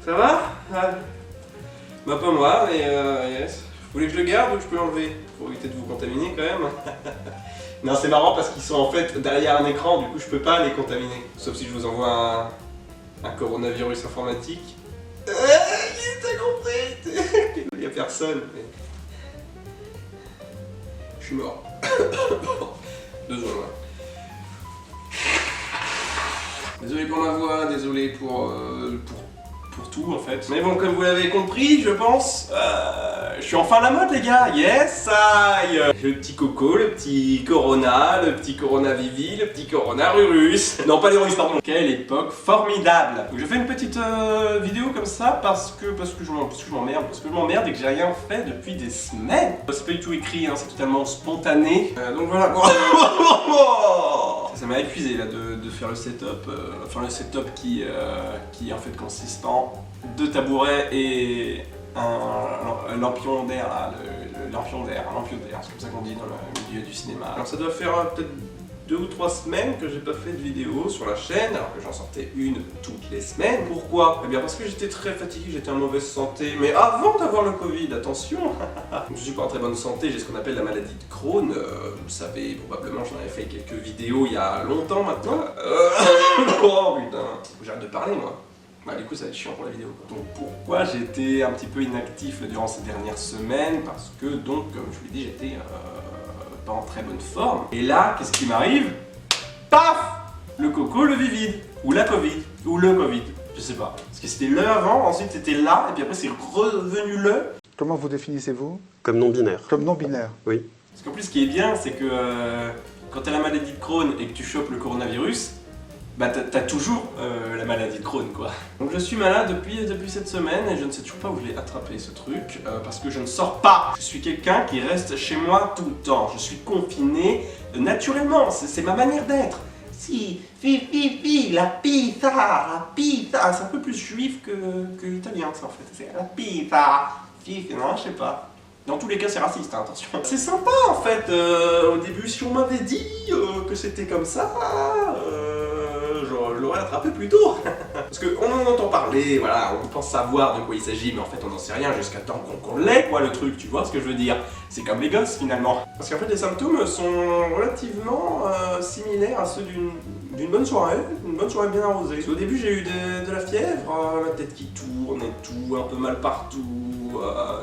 Ça va? Bah pas moi, mais yes. Vous voulez que je le garde ou que je peux l'enlever? Pour éviter de vous contaminer quand même. Non, c'est marrant parce qu'ils sont en fait derrière un écran, du coup je peux pas les contaminer. Sauf si je vous envoie un coronavirus informatique. T'as compris? Il y a personne. Mais... Je suis mort. 2 secondes. Désolé pour ma voix, désolé pour tout en fait. Mais bon, comme vous l'avez compris, je pense, je suis enfin à la mode les gars, yes I. Le petit Coco, le petit Corona, le petit Corona Vivi, le petit Corona Rurus. Non, pas les Rurus, pardon. Quelle époque formidable. Donc je fais une petite vidéo comme ça parce que je m'emmerde et que j'ai rien fait depuis des semaines. C'est pas du tout écrit, hein, c'est totalement spontané. Donc voilà. Ça m'a épuisé là de faire le setup, enfin le setup qui en fait consiste en 2 tabourets et un lampion d'air là, un lampion d'air, c'est comme ça qu'on dit dans le milieu du cinéma. Alors ça doit faire peut-être 2 ou 3 semaines que j'ai pas fait de vidéo sur la chaîne, alors que j'en sortais une toutes les semaines. Pourquoi? Eh bien parce que j'étais très fatigué, j'étais en mauvaise santé, mais avant d'avoir le Covid, attention. Je suis pas en très bonne santé, j'ai ce qu'on appelle la maladie de Crohn, vous le savez, probablement j'en avais fait quelques vidéos il y a longtemps maintenant. Oh putain, j'arrête de parler moi. Bah du coup ça va être chiant pour la vidéo quoi. Donc pourquoi j'étais un petit peu inactif durant ces dernières semaines? Parce que donc, comme je vous l'ai dit, j'étais pas en très bonne forme. Et là, qu'est-ce qui m'arrive? Paf! Le Coco, le Vivide. Ou la Covid. Ou le Covid. Je sais pas. Parce que c'était le avant, ensuite c'était là, et puis après c'est revenu le. Comment vous définissez-vous? Comme non-binaire. Comme non-binaire. Oui. Parce qu'en plus, ce qui est bien, c'est que quand t'as la maladie de Crohn et que tu chopes le coronavirus, bah t'as toujours la maladie de Crohn quoi. Donc je suis malade depuis cette semaine et je ne sais toujours pas où je l'ai attrapé ce truc parce que je ne sors pas. Je suis quelqu'un qui reste chez moi tout le temps. Je suis confiné naturellement, c'est ma manière d'être. Si, la pizza, c'est un peu plus juif que l'italien ça en fait. C'est la pizza, non je sais pas. Dans tous les cas, c'est raciste, hein, attention. C'est sympa en fait. Au début, si on m'avait dit que c'était comme ça, je l'aurais attrapé plus tôt. Parce qu'on en entend parler, voilà, on pense savoir de quoi il s'agit, mais en fait, on n'en sait rien jusqu'à temps qu'on l'ait, quoi, le truc. Tu vois ce que je veux dire? C'est comme les gosses finalement. Parce qu'en fait, les symptômes sont relativement similaires à ceux d'une bonne soirée bien arrosée. Parce qu'au début, j'ai eu de la fièvre, la tête qui tourne et tout, un peu mal partout.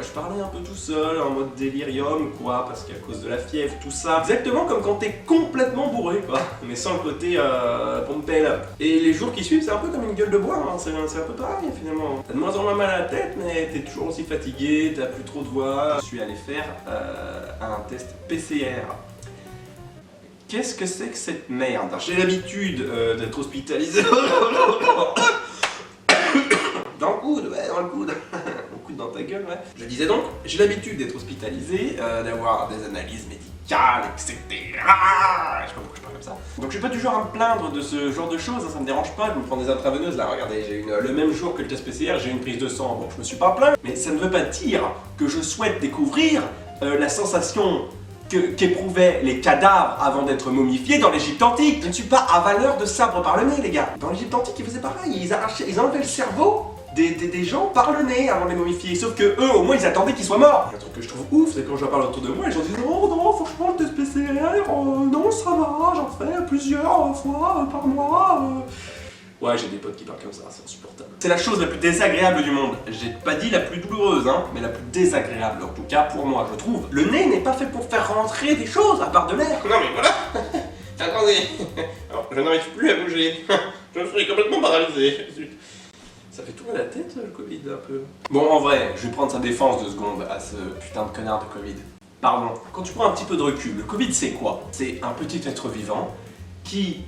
Je parlais un peu tout seul, en mode délirium, quoi, parce qu'à cause de la fièvre, tout ça. Exactement comme quand t'es complètement bourré, quoi. Mais sans le côté pompé up. Et les jours qui suivent, c'est un peu comme une gueule de bois, hein. C'est un peu pareil, finalement. T'as de moins en moins mal à la tête, mais t'es toujours aussi fatigué, t'as plus trop de voix. Je suis allé faire un test PCR. Qu'est-ce que c'est que cette merde? J'ai l'habitude d'être hospitalisé. Dans le coude, ouais, dans le coude. Le coude dans ta gueule, ouais. Je disais donc, j'ai l'habitude d'être hospitalisé, d'avoir des analyses médicales, etc. Je sais pas pourquoi je parle comme ça. Donc je suis pas du genre à me plaindre de ce genre de choses, hein, ça me dérange pas, je me prends des intraveineuses là, regardez, j'ai le même jour que le test PCR, j'ai une prise de sang, bon je me suis pas plaint, mais ça ne veut pas dire que je souhaite découvrir la sensation qu'éprouvaient les cadavres avant d'être momifiés dans l'Égypte antique. Je ne suis pas avaleur de sabre par le nez, les gars. Dans l'Égypte antique, ils faisaient pareil, ils enlevaient le cerveau des gens par le nez avant de les momifier. Sauf que eux, au moins, ils attendaient qu'ils soient morts. Un truc que je trouve ouf, c'est quand je parle autour de moi, les gens disent oh non, franchement, le test PCR, non, ça va, j'en fais plusieurs fois par mois. Ouais, j'ai des potes qui parlent comme ça, c'est insupportable. C'est la chose la plus désagréable du monde. J'ai pas dit la plus douloureuse, hein, mais la plus désagréable, en tout cas pour moi, je trouve. Le nez n'est pas fait pour faire rentrer des choses à part de l'air. Non mais voilà. Attendez. Alors, je n'arrive plus à bouger. Je suis complètement paralysé. Ça fait tout à la tête, le Covid, un peu. Bon, en vrai, je vais prendre sa défense 2 secondes à ce putain de connard de Covid. Pardon. Quand tu prends un petit peu de recul, le Covid, c'est quoi? C'est un petit être vivant qui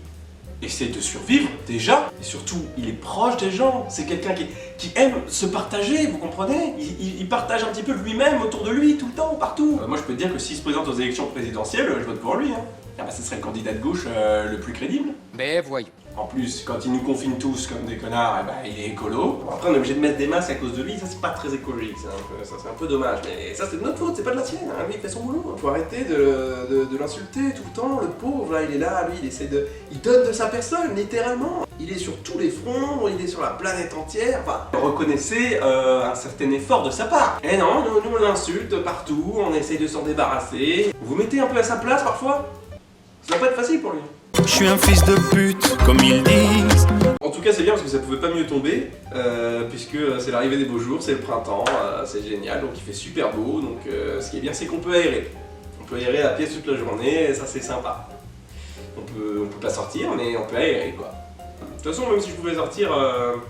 essaie de survivre, déjà, et surtout, il est proche des gens. C'est quelqu'un qui aime se partager, vous comprenez? Il partage un petit peu lui-même autour de lui, tout le temps, partout. Moi, je peux te dire que s'il se présente aux élections présidentielles, je vote pour lui, hein. Ah bah, ce serait le candidat de gauche le plus crédible. Mais voyons. En plus, quand il nous confine tous comme des connards, eh ben, il est écolo. Bon, après, on est obligé de mettre des masques à cause de lui, ça c'est pas très écologique, c'est un peu dommage. Mais ça c'est de notre faute, c'est pas de la sienne, hein. Lui il fait son boulot. Faut arrêter de l'insulter tout le temps, le pauvre, là il est là, lui il essaie de... Il donne de sa personne, littéralement. il est sur tous les fronts, il est sur la planète entière. Enfin, reconnaissez un certain effort de sa part. Et non, nous on l'insulte partout, on essaye de s'en débarrasser. Vous mettez un peu à sa place parfois? Ça va pas être facile pour lui. Je suis un fils de pute, comme ils disent. En tout cas, c'est bien parce que ça pouvait pas mieux tomber, puisque c'est l'arrivée des beaux jours, c'est le printemps, c'est génial, donc il fait super beau. Donc ce qui est bien, c'est qu'on peut aérer. On peut aérer la pièce toute la journée, et ça c'est sympa. On peut pas sortir, mais on peut aérer quoi. De toute façon, même si je pouvais sortir,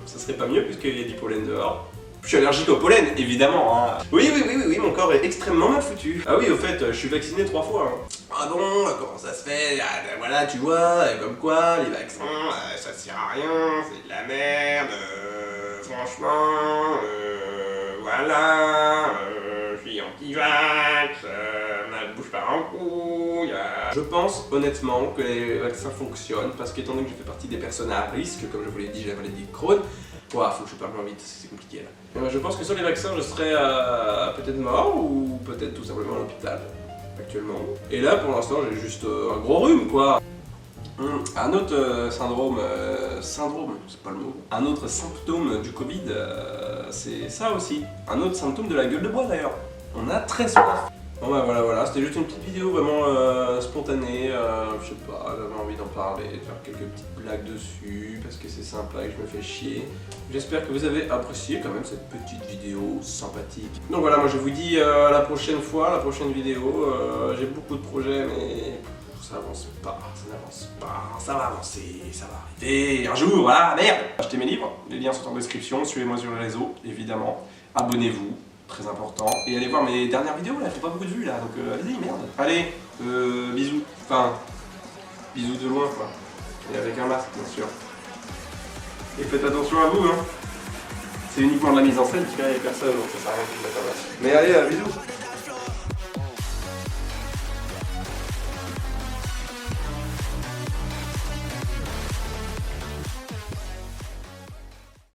ça serait pas mieux puisqu'il y a du pollen dehors. Je suis allergique au pollen, évidemment. Hein. Oui, mon corps est extrêmement mal foutu. Ah oui, au fait, je suis vacciné 3 fois. Hein. Ah bon, comment ça se fait? Ah, ben voilà, tu vois, comme quoi, les vaccins, ça sert à rien, c'est de la merde, franchement, voilà, je suis anti-vax, ma bouche part en couille. Je pense honnêtement que les vaccins fonctionnent parce qu'étant donné que je fais partie des personnes à risque, comme je vous l'ai dit, j'ai la maladie de Crohn. Ouah, faut que je parle moins vite, c'est compliqué là. Je pense que sur les vaccins, je serais peut-être mort ou peut-être tout simplement à l'hôpital actuellement. Et là, pour l'instant, j'ai juste un gros rhume quoi. Un autre syndrome, c'est pas le mot. Un autre symptôme du Covid, c'est ça aussi. Un autre symptôme de la gueule de bois d'ailleurs. On a très soif. Bon bah voilà, c'était juste une petite vidéo vraiment spontanée, je sais pas, j'avais envie d'en parler, de faire quelques petites blagues dessus, parce que c'est sympa et que je me fais chier. J'espère que vous avez apprécié quand même cette petite vidéo sympathique. Donc voilà, moi je vous dis à la prochaine fois, la prochaine vidéo, j'ai beaucoup de projets mais ça avance pas, ça n'avance pas, ça va avancer, ça va arriver un jour, voilà, merde. Achetez mes livres, les liens sont en description, suivez-moi sur les réseaux, évidemment, abonnez-vous. Très important. Et allez voir mes dernières vidéos là, elles font pas beaucoup de vues là, donc allez-y, merde. Allez, bisous. Enfin, bisous de loin quoi. Et avec un masque bien sûr. Et faites attention à vous hein. C'est uniquement de la mise en scène qui fait personne, donc ça sert à rien de mettre un masque. Mais allez, bisous.